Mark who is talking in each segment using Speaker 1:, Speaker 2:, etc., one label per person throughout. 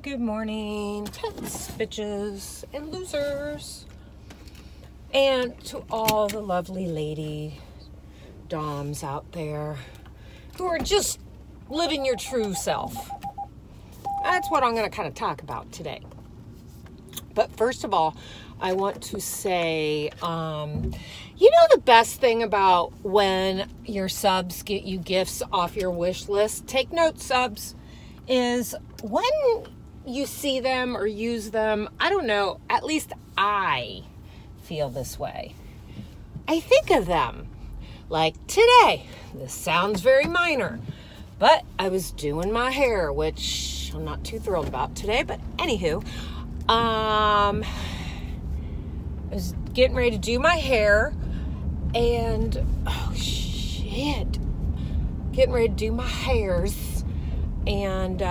Speaker 1: Good morning, pets, bitches, and losers. And to all the lovely lady doms out there who are just living your true self. That's what I'm going to kind of talk about today. But first of all, I want to say, the best thing about when your subs get you gifts off your wish list, take note, subs, is when you see them or use them, I don't know, at least I feel this way. I think of them like today. This sounds very minor, but I was doing my hair, which I'm not too thrilled about today, but anywho, I was getting ready to do my hair and getting ready to do my hairs and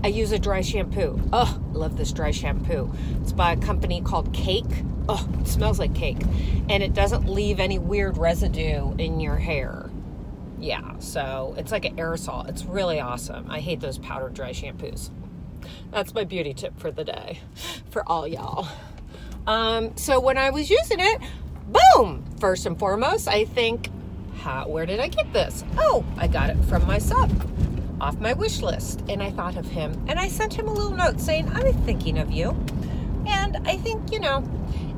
Speaker 1: I use a dry shampoo. Oh, I love this dry shampoo. It's by a company called Cake. Oh, it smells like cake. And it doesn't leave any weird residue in your hair. Yeah, so it's like an aerosol. It's really awesome. I hate those powder dry shampoos. That's my beauty tip for the day, for all y'all. So when I was using it, boom! First and foremost, I think, where did I get this? Oh, I got it from my sub, off my wish list. And I thought of him, and I sent him a little note saying, I'm thinking of you. And I think,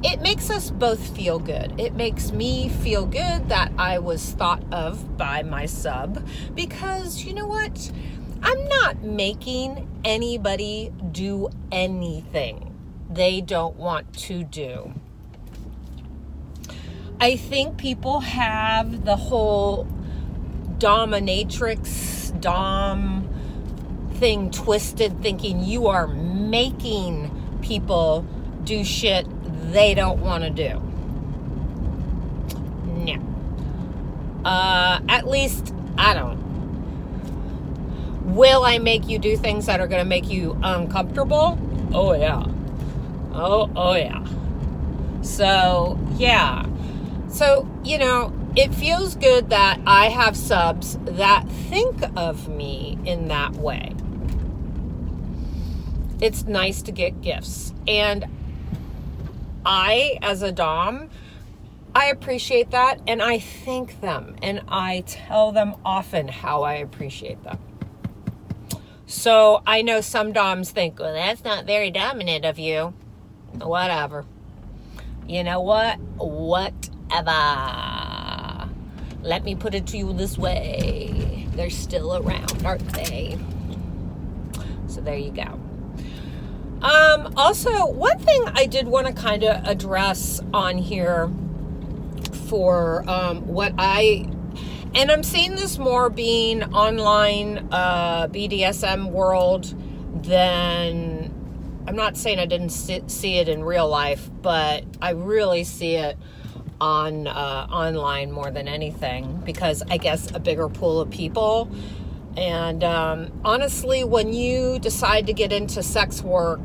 Speaker 1: it makes us both feel good. It makes me feel good that I was thought of by my sub, because you know what? I'm not making anybody do anything they don't want to do. I think people have the whole dominatrix, dom thing twisted, thinking you are making people do shit they don't want to do. No. At least, I don't. Will I make you do things that are going to make you uncomfortable? Oh, yeah. Oh, yeah. So, yeah. So, it feels good that I have subs that think of me in that way. It's nice to get gifts. And I, as a dom, I appreciate that, and I thank them, and I tell them often how I appreciate them. So I know some doms think, well, that's not very dominant of you. Whatever. You know what? Whatever. Let me put it to you this way. They're still around, aren't they? So there you go. Also, one thing I did want to kind of address on here for and I'm seeing this more being online BDSM world than, I'm not saying I didn't see it in real life, but I really see it on online more than anything, because I guess a bigger pool of people. And honestly, when you decide to get into sex work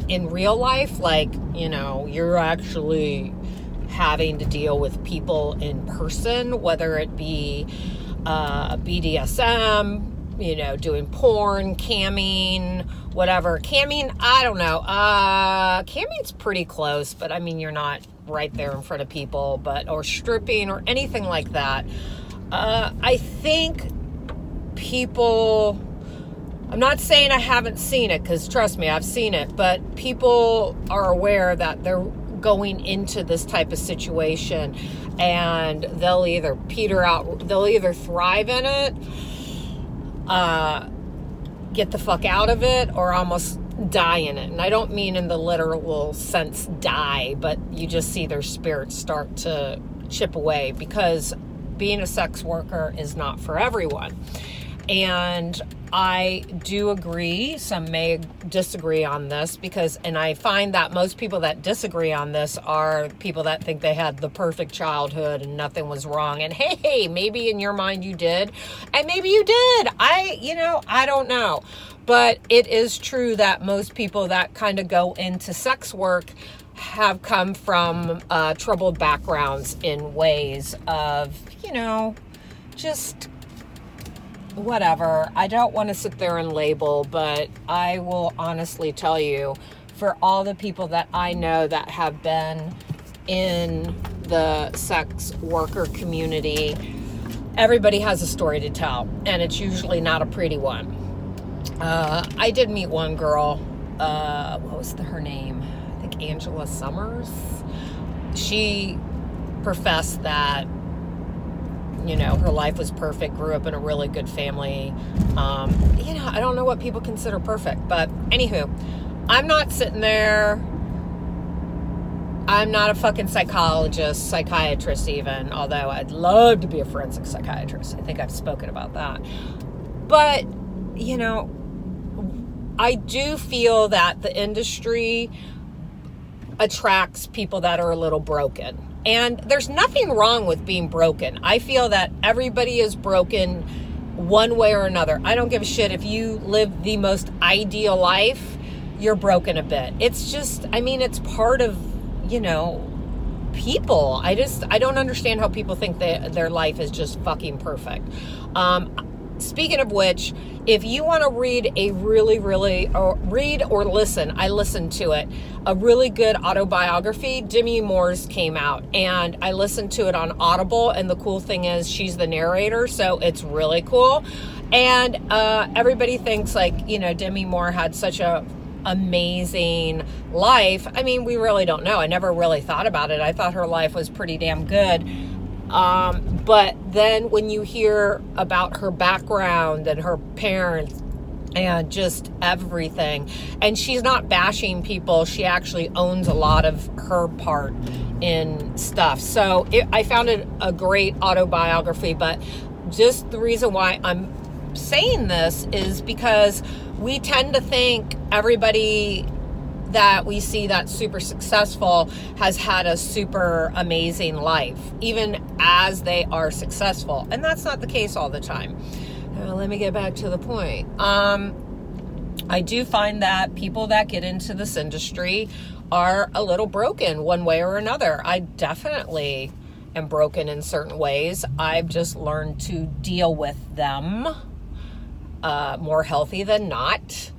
Speaker 1: in real life, like, you're actually having to deal with people in person, whether it be BDSM, doing porn, camming, whatever. Camming, I don't know. Camming's pretty close, but I mean, you're not right there in front of people, or stripping or anything like that. I think people, I'm not saying I haven't seen it, because trust me, I've seen it, but people are aware that they're going into this type of situation, and they'll either peter out, they'll either thrive in it, get the fuck out of it, or almost die in it. And I don't mean in the literal sense die, but you just see their spirits start to chip away, because being a sex worker is not for everyone. And I do agree, some may disagree on this, and I find that most people that disagree on this are people that think they had the perfect childhood and nothing was wrong. And hey, maybe in your mind you did, and maybe you did. I don't know. But it is true that most people that kind of go into sex work have come from troubled backgrounds in ways of, just whatever. I don't want to sit there and label, but I will honestly tell you, for all the people that I know that have been in the sex worker community, everybody has a story to tell, and it's usually not a pretty one. I did meet one girl, what was her name? I think Angela Summers. She professed that, you know, her life was perfect, grew up in a really good family. You know, I don't know what people consider perfect, but anywho, I'm not sitting there. I'm not a fucking psychiatrist even, although I'd love to be a forensic psychiatrist. I think I've spoken about that. But, you know, I do feel that the industry attracts people that are a little broken. And there's nothing wrong with being broken. I feel that everybody is broken one way or another. I don't give a shit if you live the most ideal life, you're broken a bit. It's just, I mean, it's part of, you know, people. I don't understand how people think that their life is just fucking perfect. Speaking of which, if you want to read a really, read or listen, I listened to it, a really good autobiography, Demi Moore's came out, and I listened to it on Audible, and the cool thing is she's the narrator, so it's really cool. And everybody thinks, like, you know, Demi Moore had such a amazing life. I mean, we really don't know. I never really thought about it. I thought her life was pretty damn good. But then when you hear about her background and her parents and just everything, and she's not bashing people, she actually owns a lot of her part in stuff. So I found it a great autobiography, but just the reason why I'm saying this is because we tend to think everybody that we see that's super successful has had a super amazing life, even as they are successful. And that's not the case all the time. Now, let me get back to the point. I do find that people that get into this industry are a little broken one way or another. I definitely am broken in certain ways. I've just learned to deal with them more healthy than not.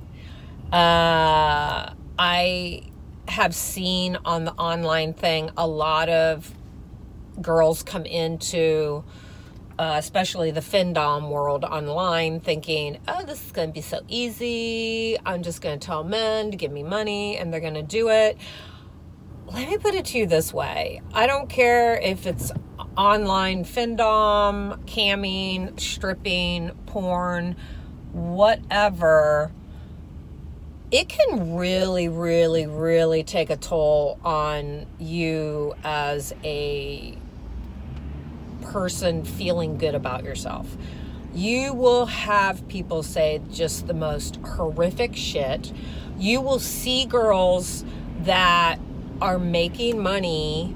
Speaker 1: I have seen on the online thing a lot of girls come into, especially the FinDom world online, thinking, oh, this is going to be so easy. I'm just going to tell men to give me money and they're going to do it. Let me put it to you this way. I don't care if it's online FinDom, camming, stripping, porn, whatever. It can really, really, really take a toll on you as a person feeling good about yourself. You will have people say just the most horrific shit. You will see girls that are making money,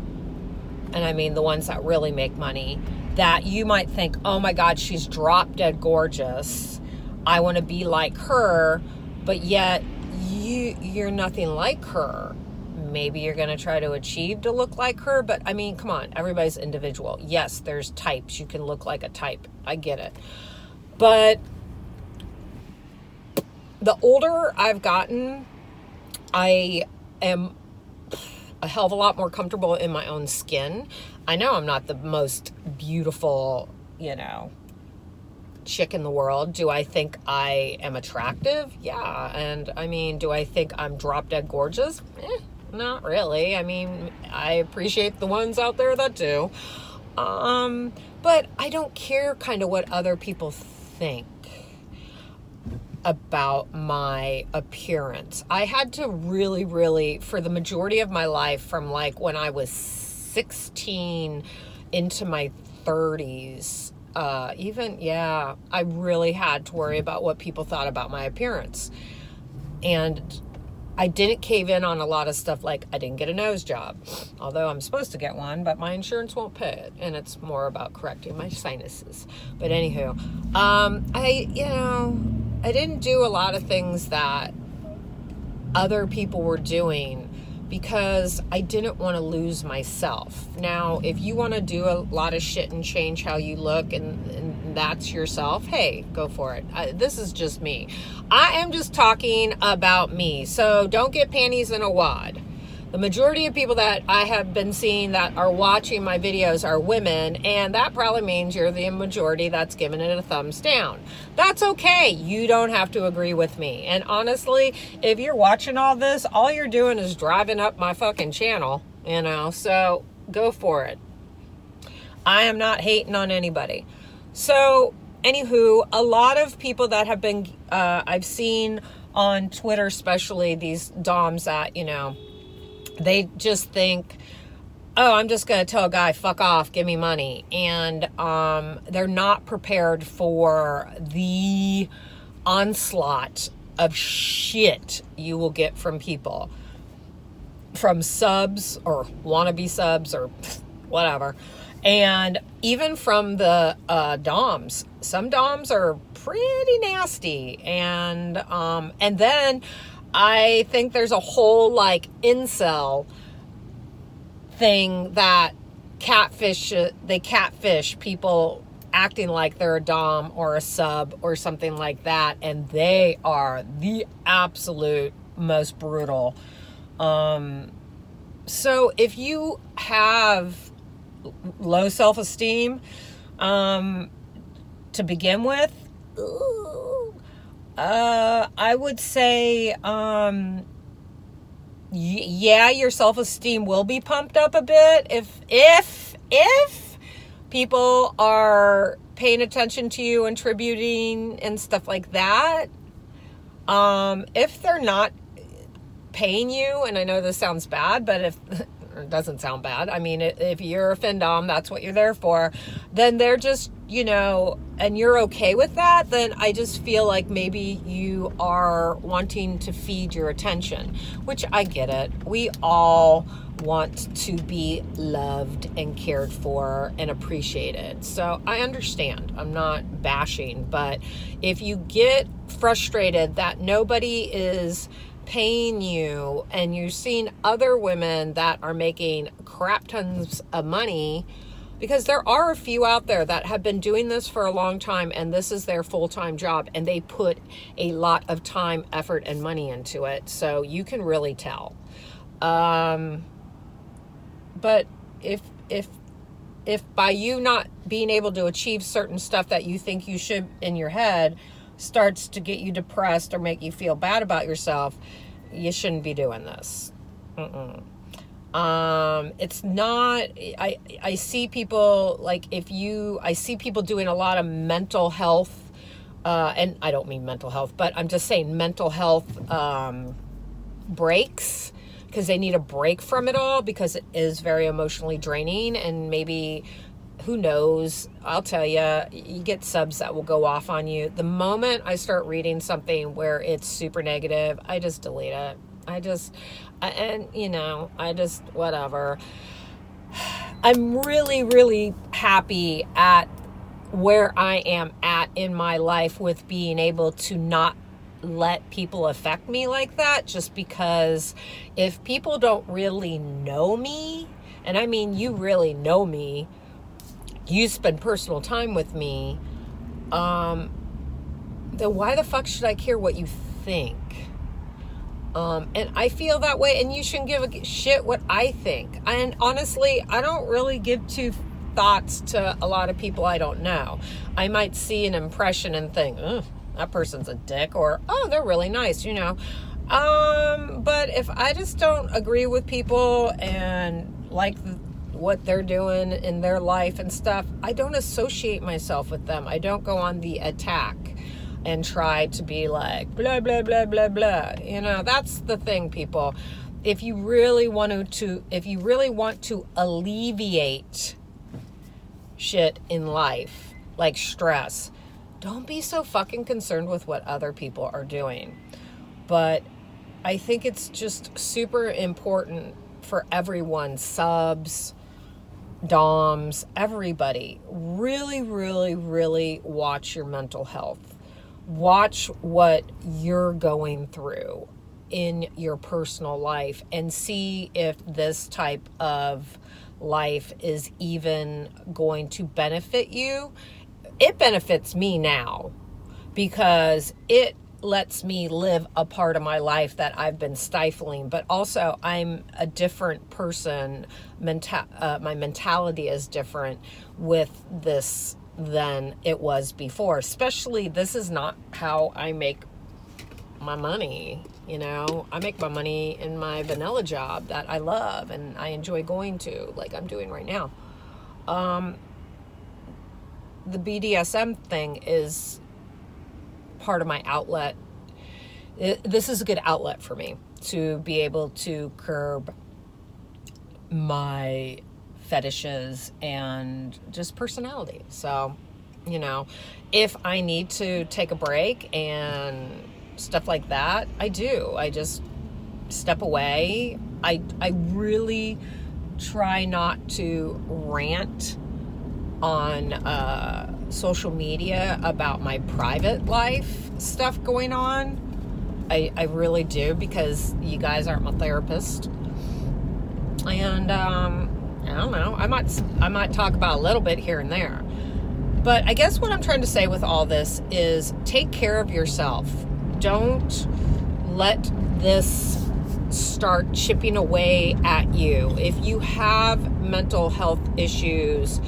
Speaker 1: and I mean the ones that really make money, that you might think, oh my God, she's drop dead gorgeous. I want to be like her, but yet you're nothing like her. Maybe you're going to try to achieve to look like her, but I mean, come on, everybody's individual. Yes, there's types. You can look like a type. I get it. But the older I've gotten, I am a hell of a lot more comfortable in my own skin. I know I'm not the most beautiful, you know, chick in the world. Do I think I am attractive? Yeah. And I mean, do I think I'm drop dead gorgeous? Not really. I mean, I appreciate the ones out there that do. But I don't care kind of what other people think about my appearance. I had to really, for the majority of my life, from like when I was 16 into my 30s, I really had to worry about what people thought about my appearance. And I didn't cave in on a lot of stuff, like I didn't get a nose job, although I'm supposed to get one, but my insurance won't pay it, and it's more about correcting my sinuses. But anywho, I didn't do a lot of things that other people were doing because I didn't want to lose myself. Now, if you want to do a lot of shit and change how you look and that's yourself, hey, go for it. This is just me. I am just talking about me. So don't get panties in a wad. The majority of people that I have been seeing that are watching my videos are women, and that probably means you're the majority that's giving it a thumbs down. That's okay. You don't have to agree with me. And honestly, if you're watching all this, all you're doing is driving up my fucking channel, so go for it. I am not hating on anybody. So, anywho, a lot of people that have been, I've seen on Twitter, especially these DOMs that, they just think, oh, I'm just going to tell a guy, fuck off, give me money. And they're not prepared for the onslaught of shit you will get from people. From subs or wannabe subs or whatever. And even from the DOMs. Some DOMs are pretty nasty. And then I think there's a whole incel thing that they catfish people acting like they're a dom or a sub or something like that, and they are the absolute most brutal. So if you have low self-esteem to begin with, I would say, yeah, your self-esteem will be pumped up a bit if people are paying attention to you and tributing and stuff like that. If they're not paying you, and I know this sounds bad, but it doesn't sound bad. I mean, if you're a FinDom, that's what you're there for, then they're just, and you're okay with that, then I just feel like maybe you are wanting to feed your attention, which I get it. We all want to be loved and cared for and appreciated. So I understand. I'm not bashing, but if you get frustrated that nobody is paying you and you're seeing other women that are making crap tons of money, because there are a few out there that have been doing this for a long time and this is their full-time job and they put a lot of time, effort, and money into it. So you can really tell. But if by you not being able to achieve certain stuff that you think you should in your head starts to get you depressed or make you feel bad about yourself, you shouldn't be doing this. It's not, I see people I see people doing a lot of mental health, and I don't mean mental health, but I'm just saying mental health, breaks, because they need a break from it all because it is very emotionally draining. And maybe, who knows, I'll tell you, you get subs that will go off on you. The moment I start reading something where it's super negative, I just delete it. Whatever. I'm really, really happy at where I am at in my life with being able to not let people affect me like that, just because if people don't really know me, and I mean you really know me, you spend personal time with me, then why the fuck should I care what you think? And I feel that way, and you shouldn't give a shit what I think. And honestly, I don't really give two thoughts to a lot of people I don't know. I might see an impression and think, that person's a dick, or, oh, they're really nice, But if I just don't agree with people and like what they're doing in their life and stuff, I don't associate myself with them. I don't go on the attack and try to be like, blah, blah, blah, blah, blah. That's the thing, people. If you really want to alleviate shit in life, like stress, don't be so fucking concerned with what other people are doing. But I think it's just super important for everyone, subs, DOMs, everybody. Really, really, really watch your mental health. Watch what you're going through. in your personal life and see if this type of life is even going to benefit you. It benefits me now because it lets me live a part of my life that I've been stifling, but also I'm a different person. My mentality is different with this than it was before. Especially, this is not how I make my money. I make my money in my vanilla job that I love and I enjoy going to, like I'm doing right now. The BDSM thing is part of my outlet. This is a good outlet for me to be able to curb my fetishes and just personality. So, if I need to take a break and stuff like that, I do. I just step away. I really try not to rant on social media about my private life stuff going on. I really do, because you guys aren't my therapist. And I don't know. I might talk about a little bit here and there. But I guess what I'm trying to say with all this is take care of yourself. Don't let this start chipping away at you. If you have mental health issues,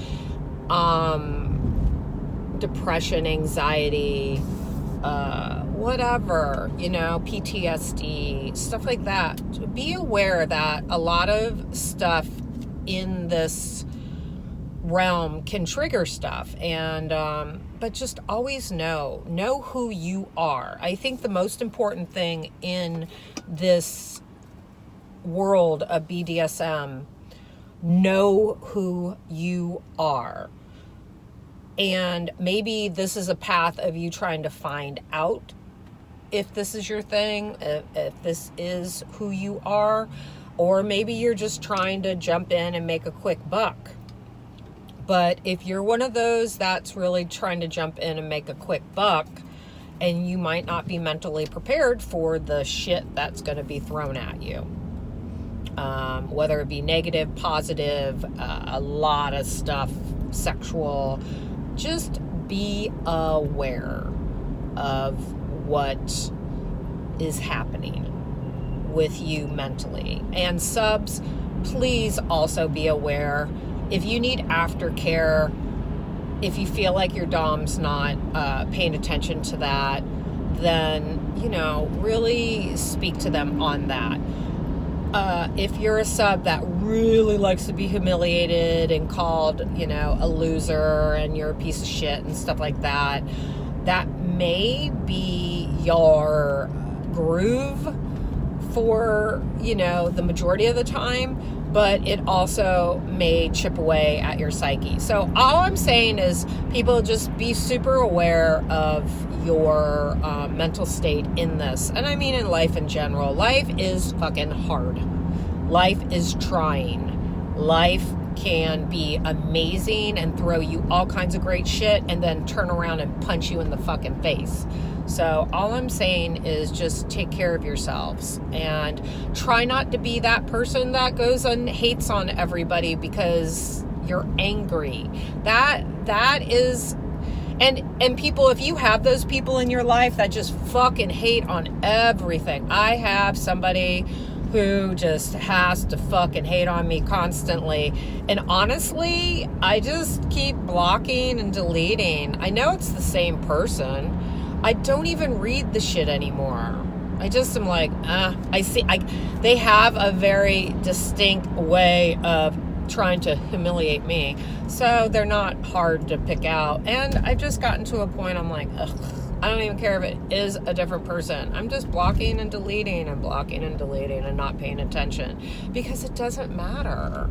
Speaker 1: depression, anxiety, whatever, PTSD, stuff like that, be aware that a lot of stuff in this realm can trigger stuff, and but just always know who you are. I think the most important thing in this world of BDSM, know who you are. And maybe this is a path of you trying to find out if this is your thing, if this is who you are, or maybe you're just trying to jump in and make a quick buck. But if you're one of those that's really trying to jump in and make a quick buck, and you might not be mentally prepared for the shit that's going to be thrown at you, whether it be negative, positive, a lot of stuff, sexual, just be aware of what is happening with you mentally. And subs, please also be aware. If you need aftercare, if you feel like your dom's not paying attention to that, then, really speak to them on that. If you're a sub that really likes to be humiliated and called, a loser and you're a piece of shit and stuff like that, that may be your groove for, the majority of the time, but it also may chip away at your psyche. So all I'm saying is people just be super aware of your mental state in this. And I mean in life in general. Life is fucking hard. Life is trying. Life can be amazing and throw you all kinds of great shit and then turn around and punch you in the fucking face. So all I'm saying is just take care of yourselves and try not to be that person that goes and hates on everybody because you're angry. That is, and people, if you have those people in your life that just fucking hate on everything. I have somebody who just has to fucking hate on me constantly. And honestly, I just keep blocking and deleting. I know it's the same person. I don't even read the shit anymore. I just am like, they have a very distinct way of trying to humiliate me. So they're not hard to pick out. And I've just gotten to a point I'm like, ugh, I don't even care if it is a different person. I'm just blocking and deleting and blocking and deleting and not paying attention because it doesn't matter.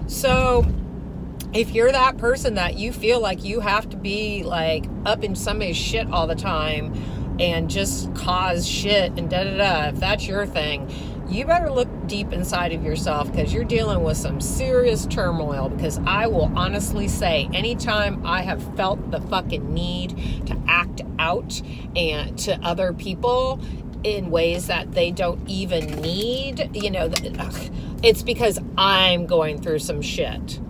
Speaker 1: So if you're that person that you feel like you have to be like up in somebody's shit all the time and just cause shit and if that's your thing, you better look deep inside of yourself because you're dealing with some serious turmoil. Because I will honestly say, anytime I have felt the fucking need to act out and to other people, in ways that they don't even need, it's because I'm going through some shit,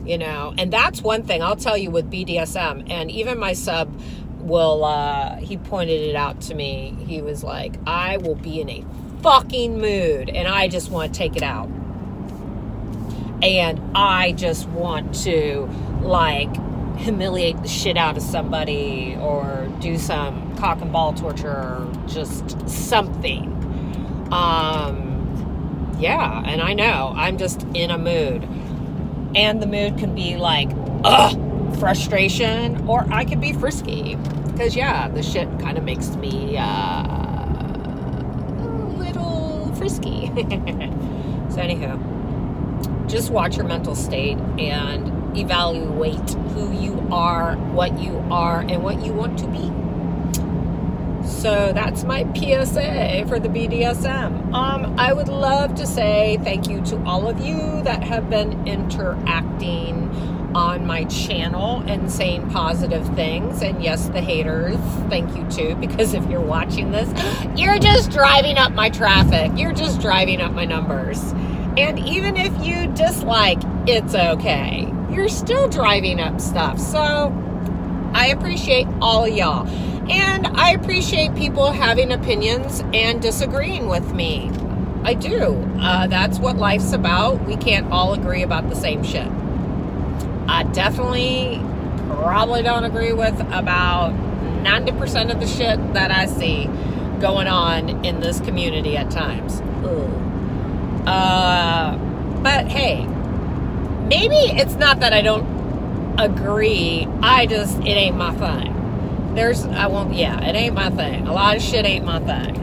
Speaker 1: and that's one thing I'll tell you with BDSM. And even my sub will, he pointed it out to me. He was like, I will be in a fucking mood and I just want to take it out. And I just want to humiliate the shit out of somebody or do some cock and ball torture or just something. Yeah, and I know I'm just in a mood. And the mood can be frustration, or I could be frisky. Because, the shit kind of makes me a little frisky. So, anywho, just watch your mental state and evaluate who you are, and what you want to be. So that's my PSA for the BDSM. I would love to say thank you to all of you that have been interacting on my channel and saying positive things. And yes, the haters, thank you too, because if you're watching this, you're just driving up my traffic. You're just driving up my numbers. And even if you dislike, it's okay. You're still driving up stuff. So I appreciate all of y'all. And I appreciate people having opinions and disagreeing with me. I do. That's what life's about. We can't all agree about the same shit. I definitely probably don't agree with about 90% of the shit that I see going on in this community at times. But hey, maybe it's not that I don't agree. It ain't my thing. It ain't my thing. A lot of shit ain't my thing.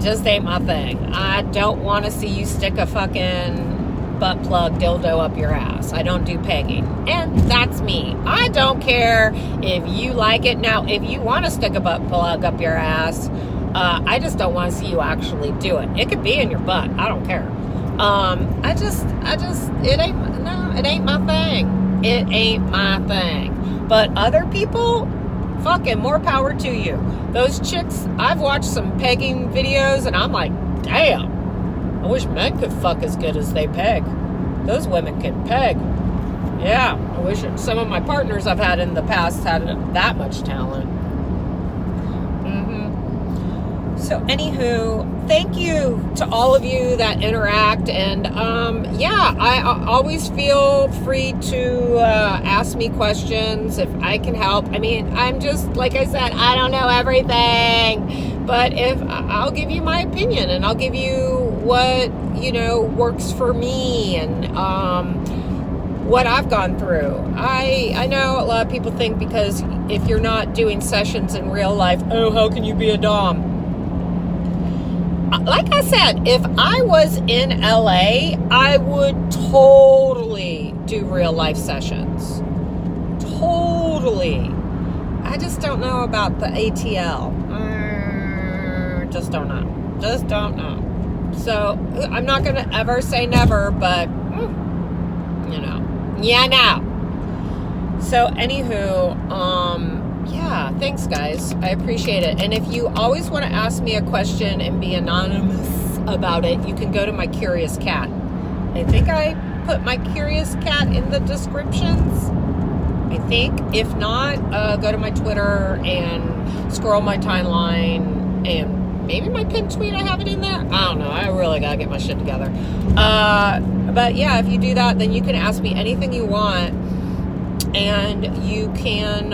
Speaker 1: Just ain't my thing. I don't want to see you stick a fucking butt plug dildo up your ass. I don't do pegging. And that's me. I don't care if you like it. Now, if you want to stick a butt plug up your ass, I just don't want to see you actually do it. It could be in your butt. I don't care. It ain't my thing. It ain't my thing. But other people, fucking more power to you. Those chicks, I've watched some pegging videos and I'm like, damn, I wish men could fuck as good as they peg. Those women can peg. Yeah, I wish some of my partners I've had in the past had that much talent. So anywho, thank you to all of you that interact. And I always feel free to ask me questions if I can help. I mean, I'm just, like I said, I don't know everything. But I'll give you my opinion and I'll give you what, works for me and what I've gone through. I know a lot of people think because if you're not doing sessions in real life, oh, how can you be a dom? Like I said, if I was in LA, I would totally do real life sessions. Totally. I just don't know about the ATL. Just don't know. So I'm not going to ever say never, but, yeah, now. So anywho, thanks guys. I appreciate it. And if you always want to ask me a question and be anonymous about it, you can go to my Curious Cat. I think I put my Curious Cat in the descriptions. I think. If not, go to my Twitter and scroll my timeline and maybe my pinned tweet, I have it in there. I don't know. I really got to get my shit together. But yeah, if you do that, then you can ask me anything you want. And you can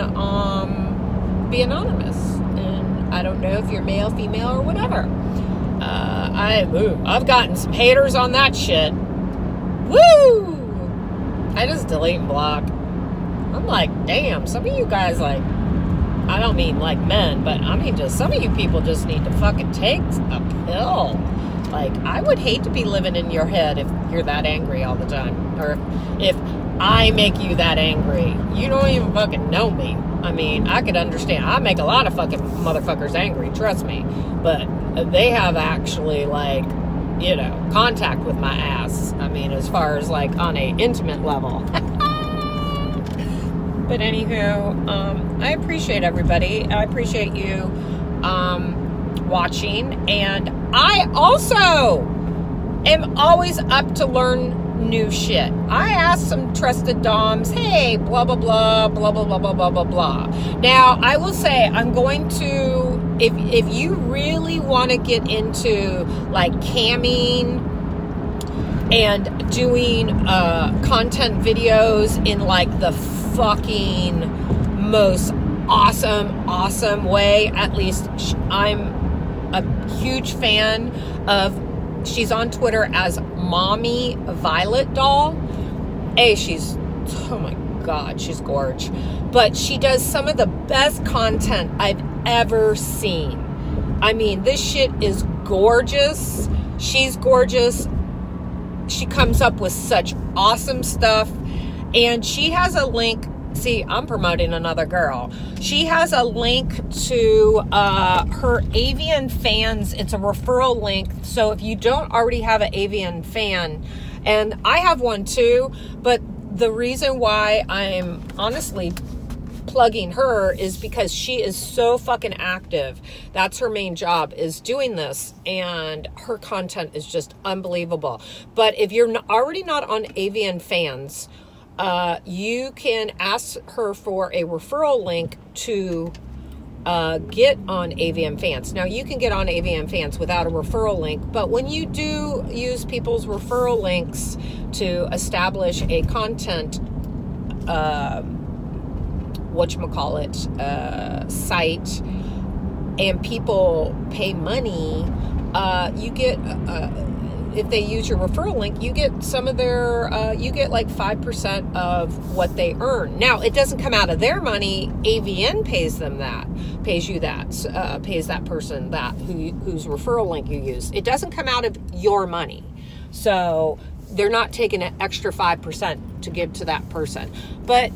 Speaker 1: be anonymous. And I don't know if you're male, female, or whatever. I've gotten some haters on that shit. Woo! I just delete and block. I'm like, damn, some of you guys, I don't mean like men, but I mean just some of you people just need to fucking take a pill. I would hate to be living in your head if you're that angry all the time. Or if I make you that angry. You don't even fucking know me. I mean, I could understand. I make a lot of fucking motherfuckers angry, trust me. But they have actually, contact with my ass. I mean, as far as, on a intimate level. But anywho, I appreciate everybody. I appreciate you. watching, and I also am always up to learn new shit. I ask some trusted doms, hey, blah, blah, blah, blah, blah, blah, blah, blah, blah, blah. Now, I will say I'm going to, if you really want to get into like camming and doing content videos in like the fucking most awesome way, at least I'm a huge fan of, she's on Twitter as Mommy Violet Doll. Oh my God, she's gorge. But she does some of the best content I've ever seen. I mean, this shit is gorgeous. She's gorgeous. She comes up with such awesome stuff. And she has a link. See, I'm promoting another girl. She has a link to her avian fans. It's a referral link. So if you don't already have an avian fan, and I have one too, but the reason why I'm honestly plugging her is because she is so fucking active. That's her main job, is doing this, and her content is just unbelievable. But if you're already not on avian fans, you can ask her for a referral link to get on AVM Fans. Now, you can get on AVM Fans without a referral link, but when you do use people's referral links to establish a content, site, and people pay money, you get... if they use your referral link, you get some of their, you get like 5% of what they earn. Now, it doesn't come out of their money. AVN pays them that, pays you that, pays that person that, whose referral link you use. It doesn't come out of your money. So they're not taking an extra 5% to give to that person. But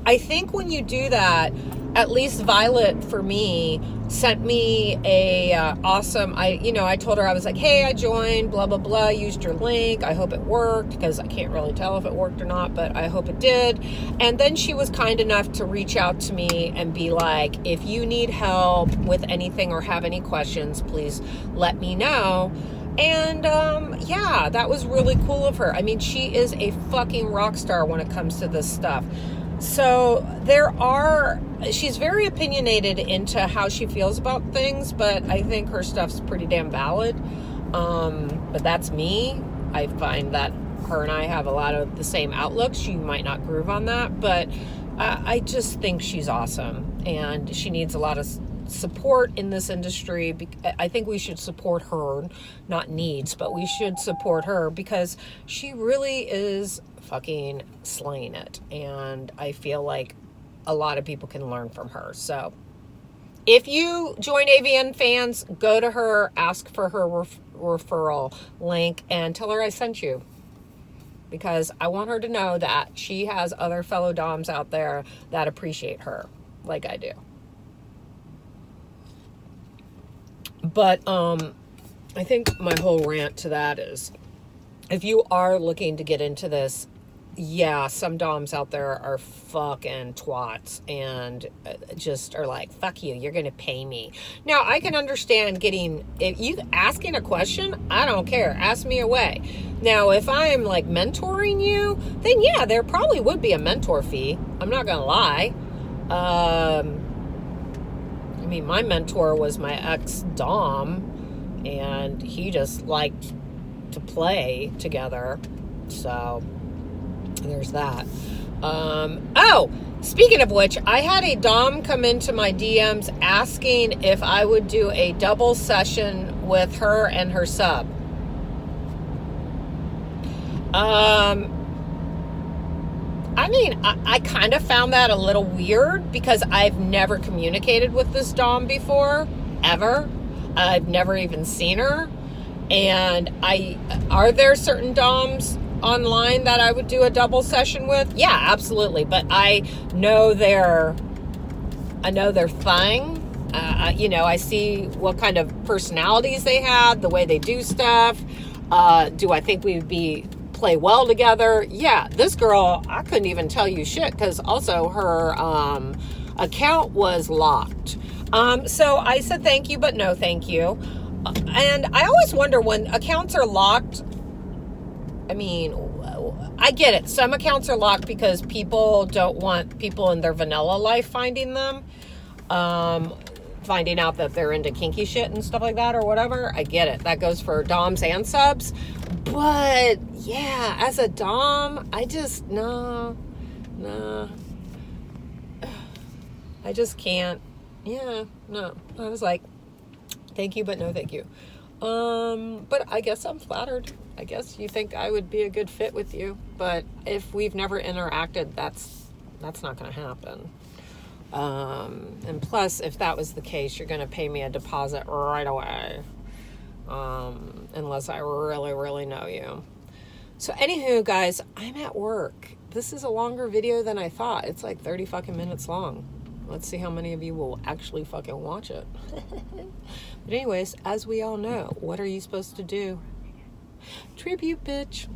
Speaker 1: I think when you do that, at least Violet, for me, sent me a awesome, I told her, I was like, hey, I joined, blah, blah, blah, used your link. I hope it worked, because I can't really tell if it worked or not, but I hope it did. And then she was kind enough to reach out to me and be like, if you need help with anything or have any questions, please let me know. And yeah, that was really cool of her. I mean, she is a fucking rock star when it comes to this stuff. So she's very opinionated into how she feels about things, but I think her stuff's pretty damn valid. But that's me. I find that her and I have a lot of the same outlooks. She might not groove on that, but I just think she's awesome, and she needs a lot of support in this industry. I think we should support her, not needs, but we should support her, because she really is fucking slaying it, and I feel like a lot of people can learn from her. So if you join AVN Fans, go to her, ask for her referral link, and tell her I sent you, because I want her to know that she has other fellow doms out there that appreciate her like I do. But I think my whole rant to that is, if you are looking to get into this, yeah, some doms out there are fucking twats and just are like, fuck you, you're gonna pay me. Now, I can understand if you asking a question, I don't care, ask me away. Now, if I'm like mentoring you, then yeah, there probably would be a mentor fee. I'm not gonna lie. I mean, my mentor was my ex-dom, and he just liked to play together, so there's that. Oh, speaking of which, I had a dom come into my DMs asking if I would do a double session with her and her sub. I mean, I kind of found that a little weird, because I've never communicated with this dom before, ever. I've never even seen her. And are there certain doms online that I would do a double session with? Yeah, absolutely. But I know their thing. I see what kind of personalities they have, the way they do stuff. Do I think we would play well together? Yeah, this girl, I couldn't even tell you shit, because also her account was locked. So I said thank you, but no thank you. And I always wonder when accounts are locked. I mean, I get it. Some accounts are locked because people don't want people in their vanilla life finding them. Finding out that they're into kinky shit and stuff like that or whatever. I get it. That goes for doms and subs. But yeah, as a dom, I just, nah. I just can't. Yeah, no. I was like, thank you, but no thank you. But I guess I'm flattered. I guess you think I would be a good fit with you. But if we've never interacted, that's not going to happen. And plus, if that was the case, you're going to pay me a deposit right away. Unless I really, really know you. So anywho, guys, I'm at work. This is a longer video than I thought. It's like 30 fucking minutes long. Let's see how many of you will actually fucking watch it. But anyways, as we all know, what are you supposed to do? Tribute, bitch.